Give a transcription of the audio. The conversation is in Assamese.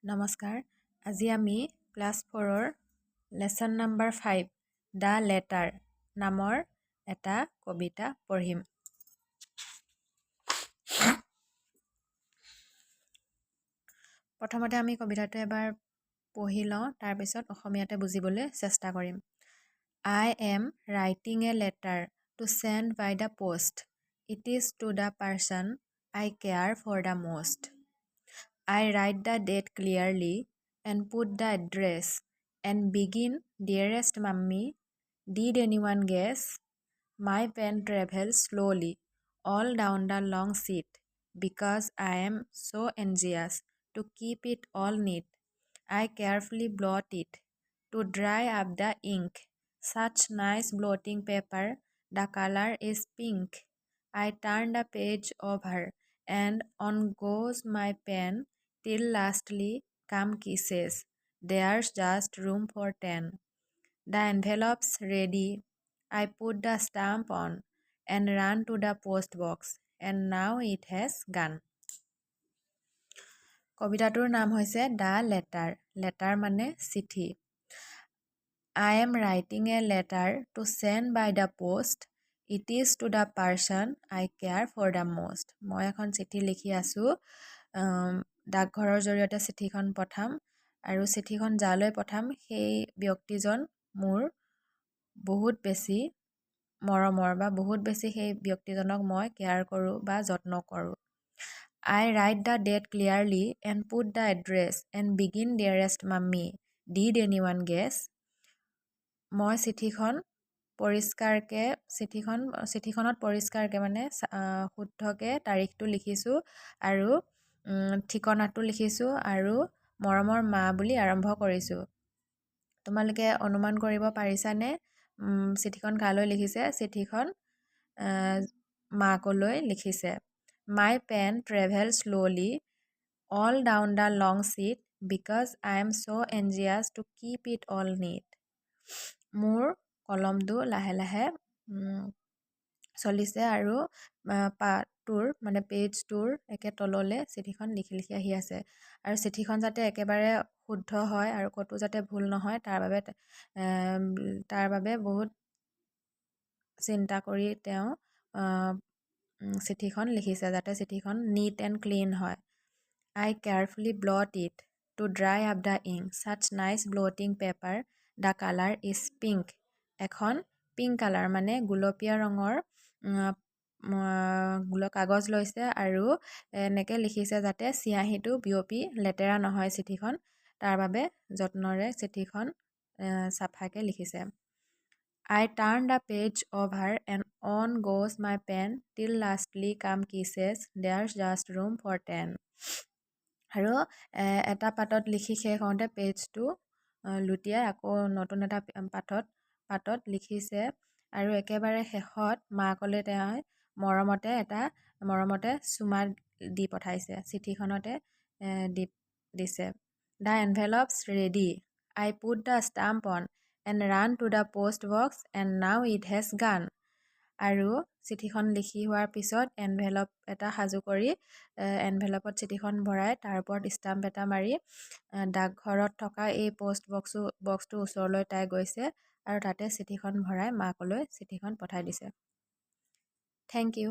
নমস্কাৰ। আজি আমি ক্লাছ 4ৰ লেচন নাম্বাৰ 5 দ্য লেটাৰ নামৰ এটা কবিতা পঢ়িম। প্ৰথমতে আমি কবিতাটো এবাৰ পঢ়ি লওঁ, তাৰপিছত অসমীয়াতে বুজিবলৈ চেষ্টা কৰিম। I am writing a letter to send by the post. It is to the person I care for the most. I write the date clearly and put the address and begin, dearest mummy, did anyone guess? My pen travels slowly all down the long sheet because I am so anxious to keep it all neat. I carefully blot it to dry up the ink. Such nice blotting paper, the color is pink. I turn the page over and on goes my pen till lastly come kisses. There's just room for 10. The envelope's ready. I put the stamp on and run to the post box and now it has gone. কবিতাটোৰ নাম হৈছে দ্য লেটাৰ। লেটাৰ মানে চিঠি। I am writing a letter to send by the post. It is to the person I care for the most. মই এখন চিঠি লিখি আছোঁ। ডাকঘৰৰ জৰিয়তে চিঠিখন পঠাম আৰু চিঠিখন যালৈ পঠাম সেই ব্যক্তিজন মোৰ বহুত বেছি মৰমৰ বা বহুত বেছি সেই ব্যক্তিজনক মই কেয়াৰ কৰোঁ বা যত্ন কৰোঁ। I write the date clearly and put the address and begin, dearest mummy, did anyone guess? মই চিঠিখনত পৰিষ্কাৰকৈ মানে শুদ্ধকৈ তাৰিখটো লিখিছোঁ আৰু ঠিকনাটো লিখিছোঁ আৰু মৰমৰ মা বুলি আৰম্ভ কৰিছোঁ। তোমালোকে অনুমান কৰিব পাৰিছানে চিঠিখন কালৈ লিখিছে? চিঠিখন মাকলৈ লিখিছে। My pen travels slowly all down the long sheet because I am so anxious to keep it all neat. মোৰ কলমটো লাহে লাহে চলিছে আৰু পাতটোৰ মানে পেজটোৰ একে তললৈ চিঠিখন লিখি লিখি আহি আছে আৰু চিঠিখন যাতে একেবাৰে শুদ্ধ হয় আৰু ক'তো যাতে ভুল নহয় তাৰ বাবে বহুত চিন্তা কৰি তেওঁ চিঠিখন লিখিছে যাতে চিঠিখন নিট এণ্ড ক্লিন হয়। I carefully blot it to dry up the ink. Such nice blotting paper. The color is pink. এখন পিংক কালাৰ মানে গুলপীয়া ৰঙৰ কাগজ লৈছে আৰু এনেকৈ লিখিছে যাতে চিয়াহীটো বিয়পি লেতেৰা নহয় চিঠিখন, তাৰ বাবে যত্নৰে চিঠিখন চাফাকৈ লিখিছে। I turn the page over and on goes my pen till lastly come kisses. There's just room for 10. আৰু এটা পাতত লিখি শেষ হওঁতে পেজটো লুটিয়াই আকৌ নতুন এটা পাতত লিখিছে আৰু একেবাৰে শেষত মাকলৈ তেওঁ মৰমতে চুমা দি পঠাইছে, চিঠিখনতে দিছে। The envelope's ready. I put the stamp on and run to the post box and now it has gone. আৰু চিঠিখন লিখি হোৱাৰ পিছত এনভেলপ এটা সাজু কৰি এনভেলপত চিঠিখন ভৰাই তাৰ ওপৰত ষ্টাম্প এটা মাৰি ডাকঘৰত থকা এই পোষ্ট বক্সটোৰ ওচৰলৈ তাই গৈছে আৰু তাতে চিঠিখন ভৰাই মাকলৈ চিঠিখন পঠাই দিছে। Thank U.